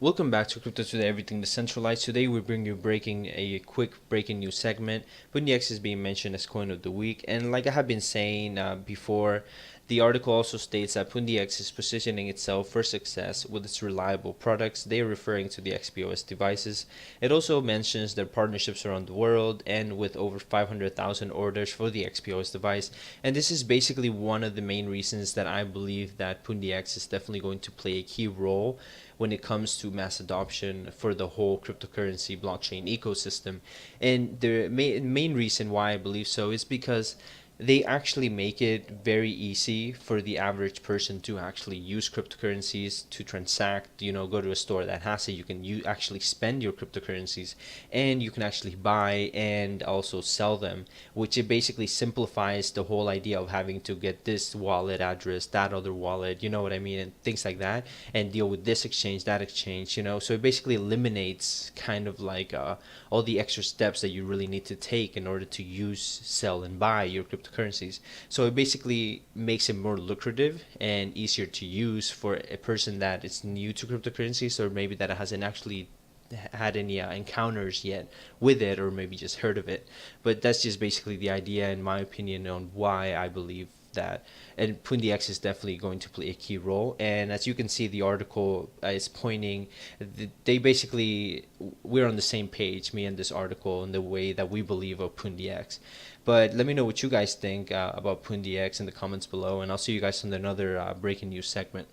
Welcome back to Crypto Today, everything decentralized. Today we bring you a quick breaking news segment. Pundi X is being mentioned as coin of the week, and like I have been saying before, the article also states that Pundi X is positioning itself for success with its reliable products. They are referring to the XPOS devices. It also mentions their partnerships around the world and with over 500,000 orders for the XPOS device. And this is basically one of the main reasons that I believe that Pundi X is definitely going to play a key role when it comes to mass adoption for the whole cryptocurrency blockchain ecosystem. And the main reason why I believe so is because they actually make it very easy for the average person to actually use cryptocurrencies to transact. Go to a store that has it. You actually spend your cryptocurrencies, and you can actually buy and also sell them, which it basically simplifies the whole idea of having to get this wallet address, that other wallet, you know what I mean, and things like that, and deal with this exchange, that exchange. So it basically eliminates kind of like all the extra steps that you really need to take in order to use, sell, and buy your cryptocurrencies. So it basically makes it more lucrative and easier to use for a person that is new to cryptocurrencies, or maybe that hasn't actually had any encounters yet with it, or maybe just heard of it. But that's just basically the idea, in my opinion, on why I believe that. And Pundi X is definitely going to play a key role. And as you can see, the article is pointing, they basically, we're on the same page, me and this article, in the way that we believe of Pundi X. But let me know what you guys think about Pundi X in the comments below, and I'll see you guys in another breaking news segment.